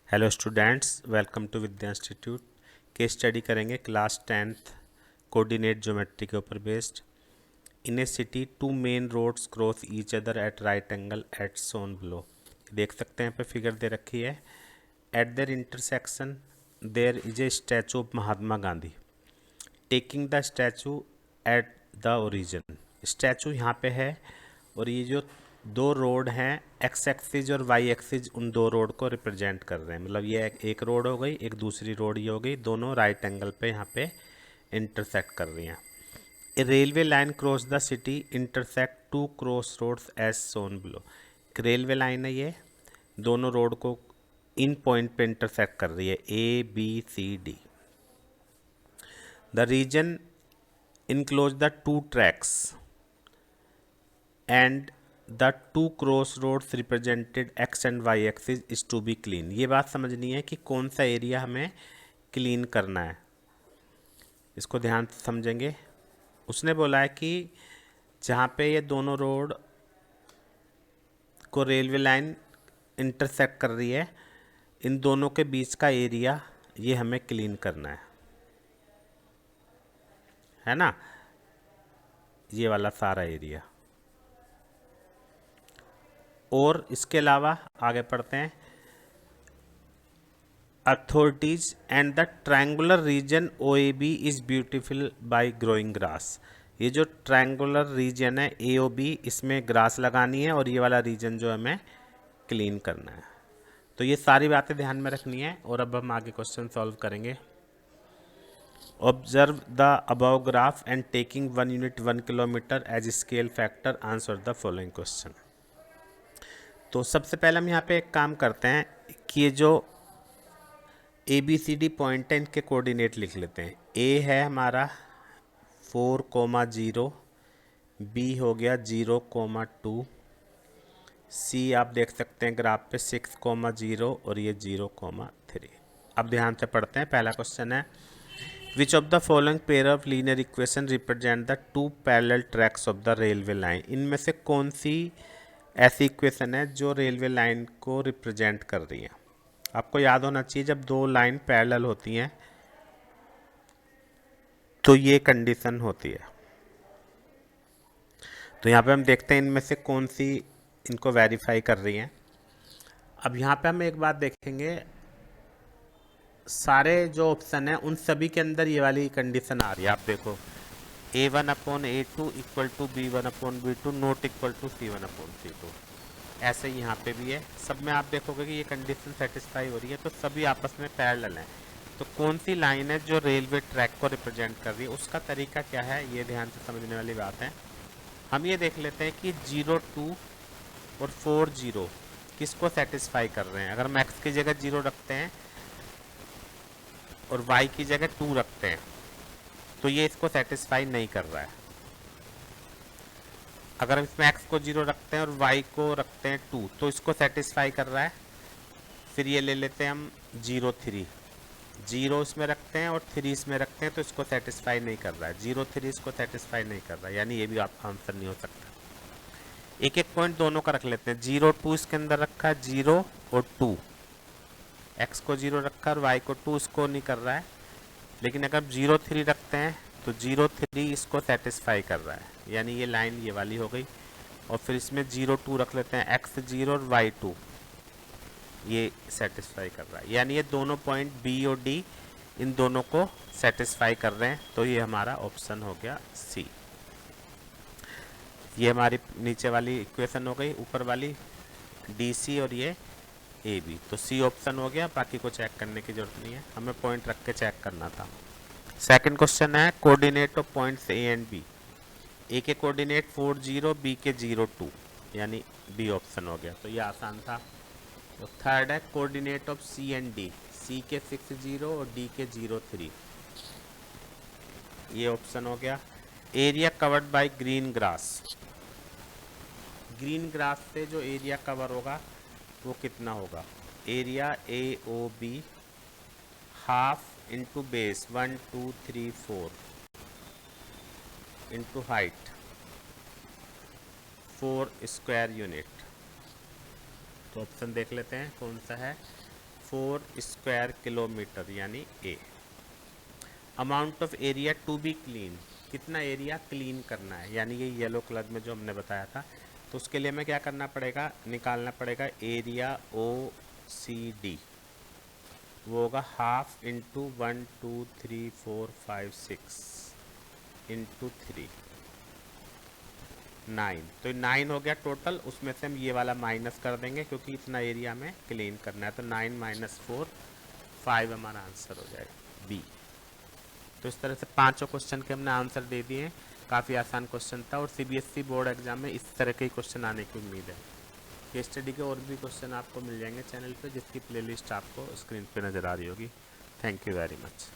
Hello students, welcome to Vidya institute. Case study करेंगे class 10th coordinate geometry के ऊपर based. In a city two main roads cross each other at right angle at shown below. देख सकते हैं यहाँ पे figure दे रखी है। At their intersection there is a statue of Mahatma Gandhi. Taking the statue at the origin. Statue यहाँ पे है और ये जो दो रोड हैं एक्स एक्सिस और वाई एक्सिस उन दो रोड को रिप्रेजेंट कर रहे हैं। मतलब ये एक रोड हो गई, एक दूसरी रोड ये हो गई, दोनों राइट एंगल पे यहाँ पे इंटरसेक्ट कर रही हैं। A railway line cross the city intersect two cross roads as shown below. Railway line है, ये दोनों रोड को इन पॉइंट पे इंटरसेक्ट कर रही है, A B C D. The region enclose the two tracks and the two cross roads represented X and Y axis is to be clean. ये बात समझनी है कि कौन सा एरिया हमें क्लीन करना है, इसको ध्यान से समझेंगे। उसने बोला है कि जहाँ पे ये दोनों रोड को रेलवे लाइन इंटरसेक्ट कर रही है, इन दोनों के बीच का एरिया ये हमें क्लीन करना है ना, ये वाला सारा एरिया। और इसके अलावा आगे पढ़ते हैं। Authorities and the triangular region OAB is beautiful by growing grass. ये जो ट्रायंगुलर रीजन है AOB, इसमें ग्रास लगानी है और ये वाला रीजन जो हमें क्लीन करना है। तो ये सारी बातें ध्यान में रखनी है। और अब हम आगे क्वेश्चन सॉल्व करेंगे। Observe the above graph and taking 1 unit 1 kilometre as scale factor answer the following question. तो सबसे पहले हम यहाँ पे एक काम करते हैं कि ये जो ABCD पॉइंट है इनके कोऑर्डिनेट लिख लेते हैं। A है हमारा 4,0, B हो गया 0,2, C आप देख सकते हैं ग्राफ पे 6,0 और ये 0,3। अब ध्यान से पढ़ते हैं। पहला क्वेश्चन है which of the following pair of linear equation represent the two parallel tracks of the railway line. इनमें से कौन सी ऐसी इक्वेशन है जो रेलवे लाइन को रिप्रेजेंट कर रही है। आपको याद होना चाहिए जब दो लाइन पैरेलल होती हैं तो ये कंडीशन होती है। तो यहाँ पे हम देखते हैं इनमें से कौन सी इनको वेरीफाई कर रही हैं। अब यहाँ पे हम एक बात देखेंगे, सारे जो ऑप्शन है उन सभी के अंदर ये वाली कंडीशन आ रही है। आप देखो A1/A2 equal to B1/B2 not equal to C1/C2। ऐसे ही यहाँ पे भी है। सब में आप देखोगे कि ये कंडीशन सेटिस्फाई हो रही है, तो सभी आपस में पैरेलल हैं। तो कौन सी लाइन है जो रेलवे ट्रैक को रिप्रेजेंट कर रही है, उसका तरीका क्या है, ये ध्यान से समझने वाली बात है। हम ये देख लेते हैं कि 0,2 और 4,0 किसको सेटिस्फाई कर रहे हैं। अगर हम x की जगह 0 रखते हैं और y की जगह 2 रखते हैं तो ये इसको सेटिस्फाई नहीं कर रहा है। अगर हम इसमें x को 0 रखते हैं और y को रखते हैं 2 तो इसको सेटिस्फाई कर रहा है। फिर ये ले लेते हैं हम 0,3, 0 इसमें रखते हैं और 3 इसमें रखते हैं तो इसको सेटिस्फाई नहीं कर रहा है। 0,3 इसको सेटिस्फाई नहीं कर रहा है, यानी ये भी आपका आंसर नहीं हो सकता। एक एक पॉइंट दोनों का रख लेते हैं। 0,2 इसके अंदर रखा है 0 और 2, x को 0 रखा और y को 2, इसको नहीं कर रहा है। लेकिन अगर 0,3 रखते हैं तो 0,3 इसको सेटिस्फाई कर रहा है, यानी ये लाइन ये वाली हो गई। और फिर इसमें 0,2 रख लेते हैं, x0 और y2, ये सेटिस्फाई कर रहा है। यानी ये दोनों पॉइंट B और D इन दोनों को सेटिस्फाई कर रहे हैं। तो ये हमारा ऑप्शन हो गया C। ये हमारी नीचे वाली इक्वेशन हो गई, ऊपर वाली DC और ये AB। तो C ऑप्शन हो गया, बाकी को चेक करने की जरूरत नहीं है, हमें पॉइंट रख के चेक करना था। सेकंड क्वेश्चन है coordinate of points A and B। A के कोऑर्डिनेट 4,0, B के 0,2, यानी B ऑप्शन हो गया, तो ये आसान था। तो थर्ड है coordinate of C and D। C के 6,0 और D के 0,3, ये ऑप्शन हो गया। Area covered by green grass. Green grass से जो एरिया कवर होगा वो कितना होगा। Area AOB half into base 1 2 3 4 into height 4 square unit. तो ऑप्शन देख लेते हैं कौन सा है। 4 स्क्वायर किलोमीटर यानी a. Amount of area to be clean, कितना एरिया क्लीन करना है, यानी ये येलो कलर में जो हमने बताया था। तो उसके लिए हमें क्या करना पड़ेगा, निकालना पड़ेगा एरिया ओ सी डी, वो होगा हाफ इंटू 1 2 3 4 5 6 इंटू 3 9। तो 9 हो गया टोटल, उसमें से हम ये वाला माइनस कर देंगे क्योंकि इतना एरिया हमें क्लीन करना है। तो 9 - 4 5 हमारा आंसर हो जाएगा बी। तो इस तरह से पांचों क्वेश्चन के हमने आंसर दे दिए हैं। काफ़ी आसान क्वेश्चन था और सीबीएसई बोर्ड एग्जाम में इस तरह के ही क्वेश्चन आने की उम्मीद है। केस स्टडी के और भी क्वेश्चन आपको मिल जाएंगे चैनल पे, जिसकी प्लेलिस्ट आपको स्क्रीन पे नज़र आ रही होगी। Thank you very much.